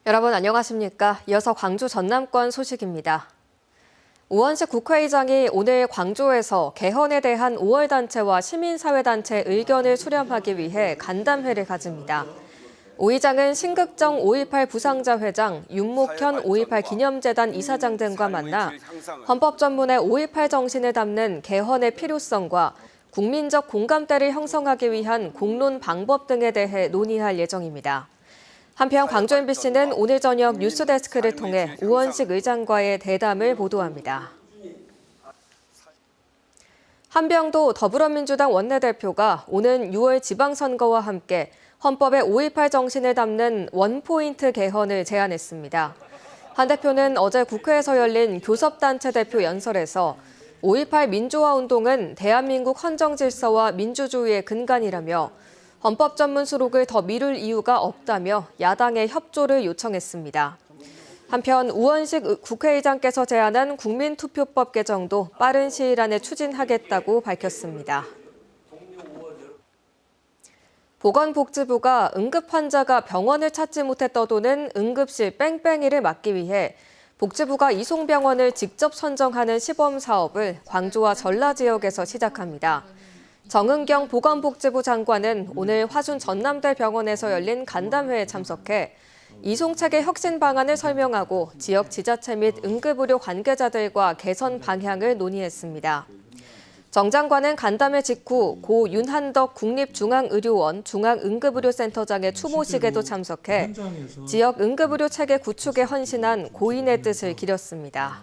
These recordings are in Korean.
여러분 안녕하십니까? 이어서 광주 전남권 소식입니다. 우원식 국회의장이 오늘 광주에서 개헌에 대한 5월 단체와 시민사회단체 의견을 수렴하기 위해 간담회를 가집니다. 오 의장은 신극정 5.18 부상자 회장, 윤목현 5.18 기념재단 이사장 등과 만나 헌법 전문의 5.18 정신을 담는 개헌의 필요성과 국민적 공감대를 형성하기 위한 공론 방법 등에 대해 논의할 예정입니다. 한편 광주 MBC는 오늘 저녁 뉴스데스크를 통해 우원식 의장과의 대담을 보도합니다. 한병도 더불어민주당 원내대표가 오는 6월 지방선거와 함께 헌법의 5.18 정신을 담는 원포인트 개헌을 제안했습니다. 한 대표는 어제 국회에서 열린 교섭단체 대표 연설에서 5.18 민주화운동은 대한민국 헌정질서와 민주주의의 근간이라며 헌법 전문 수록을 더 미룰 이유가 없다며 야당의 협조를 요청했습니다. 한편 우원식 국회의장께서 제안한 국민투표법 개정도 빠른 시일 안에 추진하겠다고 밝혔습니다. 보건복지부가 응급환자가 병원을 찾지 못해 떠도는 응급실 뺑뺑이를 막기 위해 복지부가 이송병원을 직접 선정하는 시범사업을 광주와 전라 지역에서 시작합니다. 정은경 보건복지부 장관은 오늘 화순 전남대 병원에서 열린 간담회에 참석해 이송체계 혁신 방안을 설명하고 지역 지자체 및 응급의료 관계자들과 개선 방향을 논의했습니다. 정 장관은 간담회 직후 고 윤한덕 국립중앙의료원 중앙응급의료센터장의 추모식에도 참석해 지역 응급의료 체계 구축에 헌신한 고인의 뜻을 기렸습니다.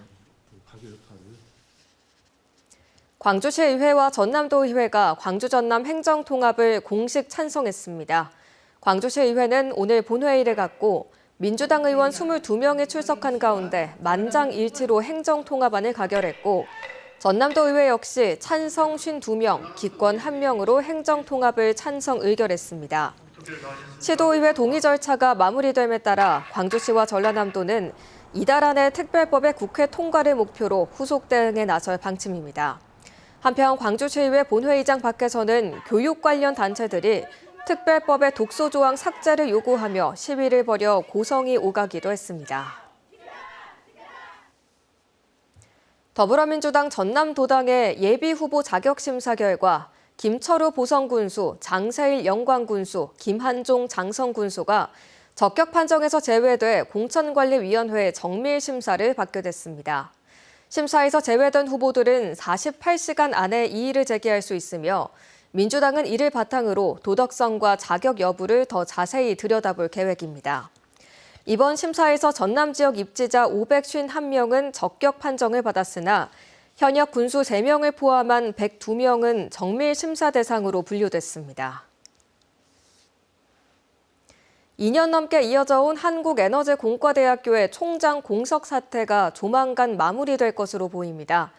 광주시의회와 전남도의회가 광주 전남 행정통합을 공식 찬성했습니다. 광주시의회는 오늘 본회의를 갖고 민주당 의원 22명이 출석한 가운데 만장일치로 행정통합안을 가결했고 전남도의회 역시 찬성 52명, 기권 1명으로 행정통합을 찬성 의결했습니다. 시도의회 동의 절차가 마무리됨에 따라 광주시와 전라남도는 이달 안에 특별법의 국회 통과를 목표로 후속 대응에 나설 방침입니다. 한편 광주시의회 본회의장 밖에서는 교육 관련 단체들이 특별법의 독소조항 삭제를 요구하며 시위를 벌여 고성이 오가기도 했습니다. 더불어민주당 전남도당의 예비후보 자격심사 결과 김철우 보성군수, 장세일 영광군수, 김한종 장성군수가 적격 판정에서 제외돼 공천관리위원회 정밀심사를 받게 됐습니다. 심사에서 제외된 후보들은 48시간 안에 이의를 제기할 수 있으며 민주당은 이를 바탕으로 도덕성과 자격 여부를 더 자세히 들여다볼 계획입니다. 이번 심사에서 전남 지역 입지자 551명은 적격 판정을 받았으나 현역 군수 3명을 포함한 102명은 정밀 심사 대상으로 분류됐습니다. 2년 넘게 이어져 온 한국에너지공과대학교의 총장 공석 사태가 조만간 마무리될 것으로 보입니다.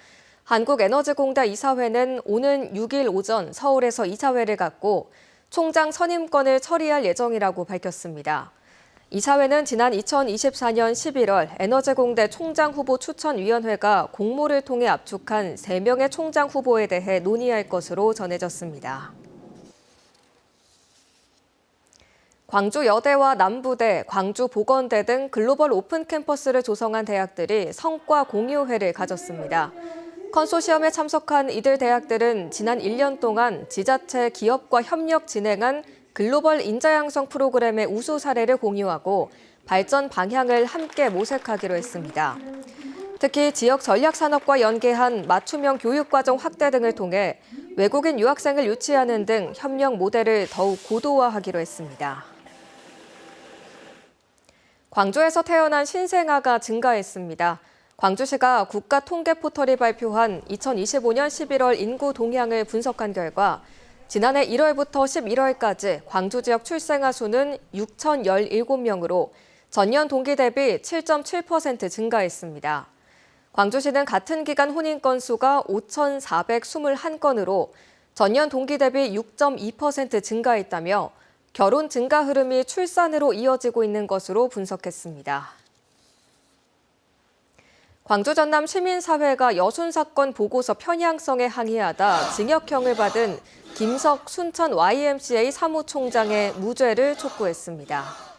한국에너지공대 이사회는 오는 6일 오전 서울에서 이사회를 갖고 총장 선임권을 처리할 예정이라고 밝혔습니다. 이사회는 지난 2024년 11월 에너지공대 총장 후보 추천위원회가 공모를 통해 압축한 3명의 총장 후보에 대해 논의할 것으로 전해졌습니다. 광주여대와 남부대, 광주보건대 등 글로벌 오픈 캠퍼스를 조성한 대학들이 성과 공유회를 가졌습니다. 컨소시엄에 참석한 이들 대학들은 지난 1년 동안 지자체 기업과 협력 진행한 글로벌 인재 양성 프로그램의 우수 사례를 공유하고 발전 방향을 함께 모색하기로 했습니다. 특히 지역 전략산업과 연계한 맞춤형 교육과정 확대 등을 통해 외국인 유학생을 유치하는 등 협력 모델을 더욱 고도화하기로 했습니다. 광주에서 태어난 신생아가 증가했습니다. 광주시가 국가통계포털이 발표한 2025년 11월 인구 동향을 분석한 결과 지난해 1월부터 11월까지 광주 지역 출생아 수는 6,017명으로 전년 동기 대비 7.7% 증가했습니다. 광주시는 같은 기간 혼인 건수가 5,421건으로 전년 동기 대비 6.2% 증가했다며 결혼 증가 흐름이 출산으로 이어지고 있는 것으로 분석했습니다. 광주 전남 시민사회가 여순 사건 보고서 편향성에 항의하다 징역형을 받은 김석 순천 YMCA 사무총장의 무죄를 촉구했습니다.